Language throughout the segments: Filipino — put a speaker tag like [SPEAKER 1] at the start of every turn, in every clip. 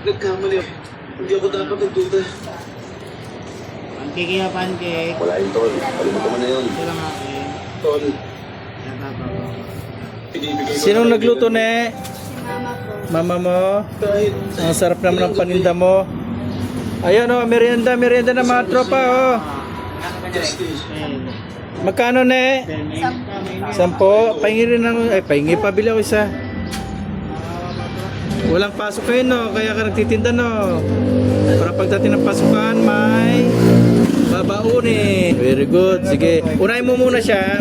[SPEAKER 1] Nagkamali ako. Hindi ako dapat nagduda.
[SPEAKER 2] Pancake ya, pancake.
[SPEAKER 1] Wala yun, Tol. Kalimutan mo na yun.
[SPEAKER 2] Ito lang akin.
[SPEAKER 1] Tol, pinibigay ko
[SPEAKER 3] Sinong
[SPEAKER 1] na
[SPEAKER 3] nagluto,
[SPEAKER 1] kaibigan
[SPEAKER 3] ne? Mama mo?
[SPEAKER 1] Kahit
[SPEAKER 3] Ang sarap naman ng paninda mo. Ayan o, merienda na mga tropa o.
[SPEAKER 1] justice.
[SPEAKER 3] Magkano, ne? 10. Pahingi rin ng... Ay, pahingi. Pabili ako isa. Walang pasok kayo, no? Kaya ka nagtitinda, no? Para pagdating ng pasukan, may babaunin. Very good. Sige. Unahin mo muna siya.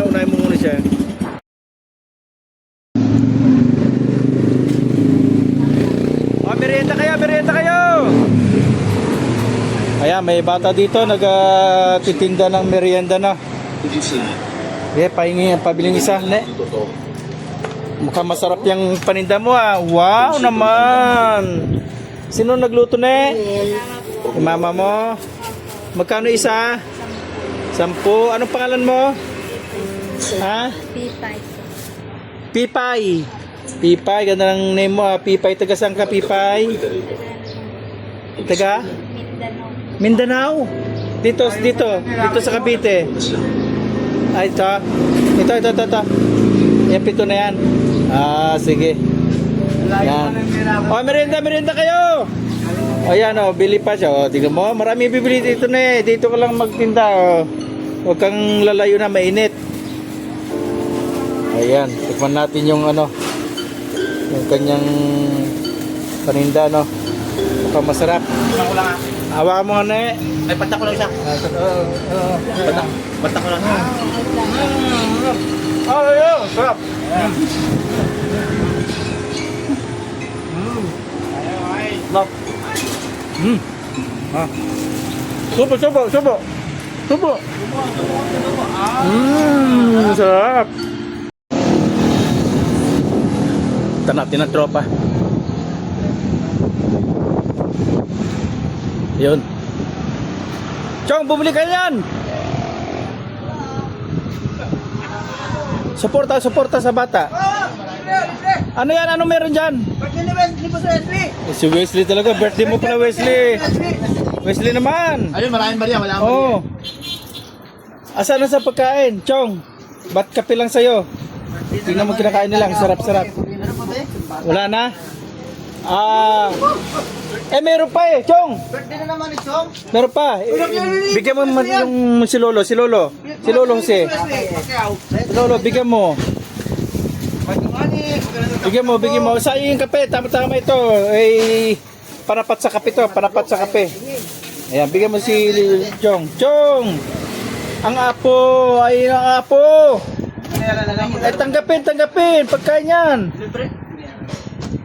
[SPEAKER 3] Oh, merienda kayo. Ayan, may bata dito nagtitinda ng merienda na.
[SPEAKER 1] Hindi sila.
[SPEAKER 3] Yeah, pahingi, pabiling isa, ne?
[SPEAKER 1] Totoo.
[SPEAKER 3] Mukhang masarap yung paninda mo, ah. Wow naman. Sino nagluto, ne? Yung mama mo. Magkano isa? 10. Anong pangalan mo? Ha? Pipay. Pipay, ganda ng name mo, ah. Pipay, taga saan ka, Pipay? Taga? Mindanao. Dito sa Cavite. Ay, ito. Yan, 7 na yan. Ah, sige. Yan. Oh, merienda kayo. O yan, oh, bili pa siya. O, tignan mo, marami bibili dito na eh. Dito ka lang magtinda. O. Huwag kang lalayo na, mainit. Ayan, tikman natin yung ano, yung kanyang paninda, no. Mukhang masarap. Hawakan mo nga na eh.
[SPEAKER 2] Ay, patak ko lang isa. Patak ko lang.
[SPEAKER 3] Oh, yun, sarap. Love. Ah. Subo. Sarap. Ito natin ang tropa. Yun. Chong, bumili ka yan. Suporta sa bata. Ano yan? Ano meron dyan? Si Wesley talaga. Birthday mo pala, Wesley. Wesley naman.
[SPEAKER 2] Ayun, maraming bariya, wala akong
[SPEAKER 3] Oo. Asa na sa pagkain? Chong, ba't kape lang sa'yo? Tingnan mo kinakain nila. Sarap-sarap. Wala na? Ah. Meron pa eh, Chong.
[SPEAKER 2] birthday na naman ni Chong.
[SPEAKER 3] Meron pa. Bigyan mo yung si Lolo. Si Lolo Jose. Si Lolo, bigyan mo. Bigyan mo. Sa yung kape, tama-tama ito. Eh, panapat sa kape to. Panapat sa kape. Ayan, bigyan mo si Chong. Chong! Ang apo! Ay, ang apo! Ay, tanggapin. Pagkain yan.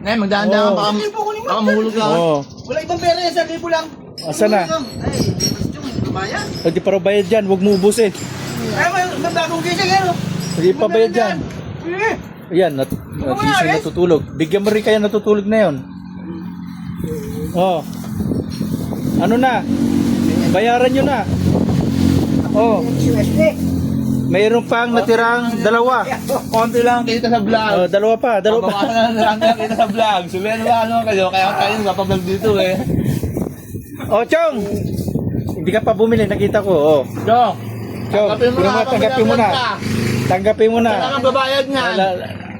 [SPEAKER 2] Ngayon, magdaan-daan baka mahulog lang.
[SPEAKER 3] Oo.
[SPEAKER 2] Wala ibang pera yan, 1,000 lang.
[SPEAKER 3] Asa na?
[SPEAKER 2] Ay, Chong, kabayan.
[SPEAKER 3] Hindi pa raw bayad dyan. Huwag mo ubusin.
[SPEAKER 2] Ay, may bagong gising yan.
[SPEAKER 3] Hindi pa bayad dyan. Ayan, nagising natutulog. Bigyan mo rin kaya natutulog na yun. Oh. Ano na? Bayaran nyo na. Oh. Mayroon pang natirang 2.
[SPEAKER 2] Konti lang kita sa vlog.
[SPEAKER 3] Oh, 2 pa.
[SPEAKER 2] Bawasan na lang kita sa vlog. Sabihan ba ano kayo? Kaya kayo napablog dito eh.
[SPEAKER 3] Oh, Chong! Hindi ka pa bumili, nakita ko. Oh.
[SPEAKER 2] Chong!
[SPEAKER 3] Chong, tanggapin mo na. Tanggapin mo na.
[SPEAKER 2] Wala kang babayad nga.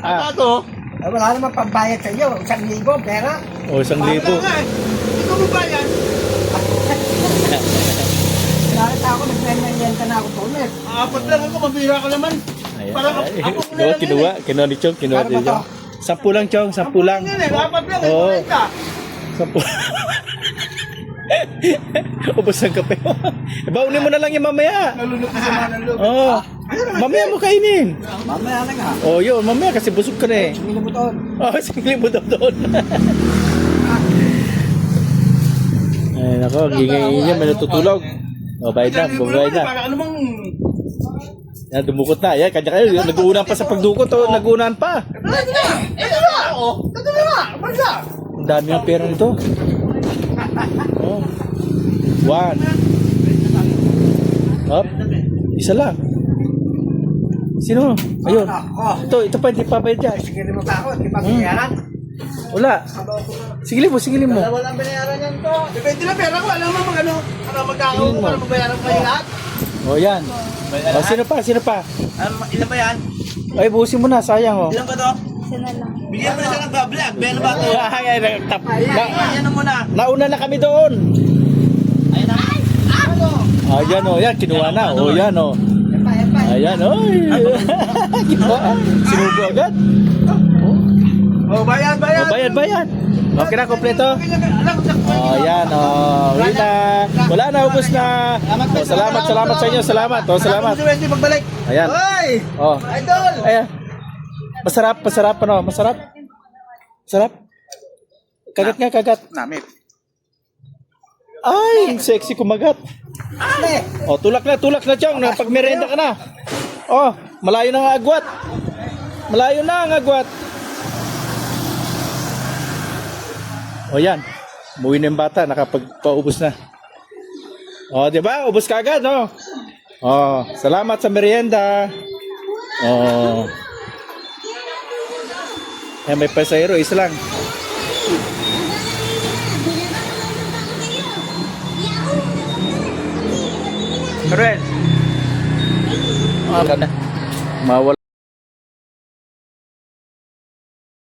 [SPEAKER 3] Ah.
[SPEAKER 2] Ano to?
[SPEAKER 4] Wala naman pambayad sa iyo. 1,000 pera.
[SPEAKER 3] Oh, 1,000.
[SPEAKER 2] Ikaw babayad.
[SPEAKER 4] Bakit ako nagprenyan-yan na ako tulis?
[SPEAKER 2] Apat lang ako, mabira ka naman. Parang ako muna lang
[SPEAKER 3] Kinuha ni Chong. Kinuha ni Chong. 10 lang, Chong. 10 lang.
[SPEAKER 2] Apat lang,
[SPEAKER 3] Oo.
[SPEAKER 2] ikaw ka.
[SPEAKER 3] 10. Ubus ang kape mo. Baunin mo na lang yung mamaya.
[SPEAKER 2] Nalunok ko sa mga nalunok.
[SPEAKER 3] Oh. Mamaya mo kainin.
[SPEAKER 4] Mamaya na nga.
[SPEAKER 3] Oh, yun. Mamaya kasi busog ka na eh.
[SPEAKER 4] Singin mo doon.
[SPEAKER 3] Oh, singli mo daw doon. Ay, nako. Gingay niya. May natutulog. Oh, bayad na. Bumayad na.
[SPEAKER 2] Ano bang...
[SPEAKER 3] Yan, dumukot na. Yan, kanya kayo. Nag-uunan pa sa pagdukot. Oh, nag-uunan pa.
[SPEAKER 2] Ito na ako. Ito na nga. Basta.
[SPEAKER 3] Ang dami ng pera nito. Oh. 1. Up. Isa lang. Sino? Ayun. Ito pa, hindi pa bayad dyan.
[SPEAKER 4] Sige mo ba ako? Di ba bayaran?
[SPEAKER 3] Wala. Sigilin mo, sigilin mo.
[SPEAKER 4] Walang binayaran yan to. Depende na pera ko. Alam mo magkano magkakaroon ko para mabayaran ko kayo lahat.
[SPEAKER 3] O yan. O, sino pa? Sino pa?
[SPEAKER 2] Ilan ba yan?
[SPEAKER 3] Ay, buhusin mo na. Sayang oh.
[SPEAKER 2] Ilan ba to? Bigyan mo na siya ng vlog. Meron ba to? Ayan na muna.
[SPEAKER 3] Nauna na kami doon.
[SPEAKER 2] Ayan na.
[SPEAKER 3] Ayan o, yan, kinuha na. O, yan o. Ayan, oy. Kinuha. Sinubo agad.
[SPEAKER 2] Oh, bayad, bayad.
[SPEAKER 3] O, bayad, bayad. Okay na, kompleto. O, yan o. Uwi na. Wala na, ubos na. O, salamat, salamat sa inyo. Salamat. O, salamat.
[SPEAKER 2] Pagbalik.
[SPEAKER 3] Ayan.
[SPEAKER 2] Hoy!
[SPEAKER 3] O.
[SPEAKER 2] Idol!
[SPEAKER 3] Ayan. Masarap, masarap, ano? Masarap. Masarap. Kagat nga, kagat.
[SPEAKER 2] Namit.
[SPEAKER 3] Ay, sexy kumagat. O, tulak na, Chong. Pag-merenda ka na. O, malayo na ang agwat. Malayo na ang agwat. O, yan. Umuwi na yung bata. Nakapagpaubos na. O, di ba? Ubos ka agad, no? O, salamat sa merienda. O. Yan, may pasahero. Isa lang. Karen. Mawala.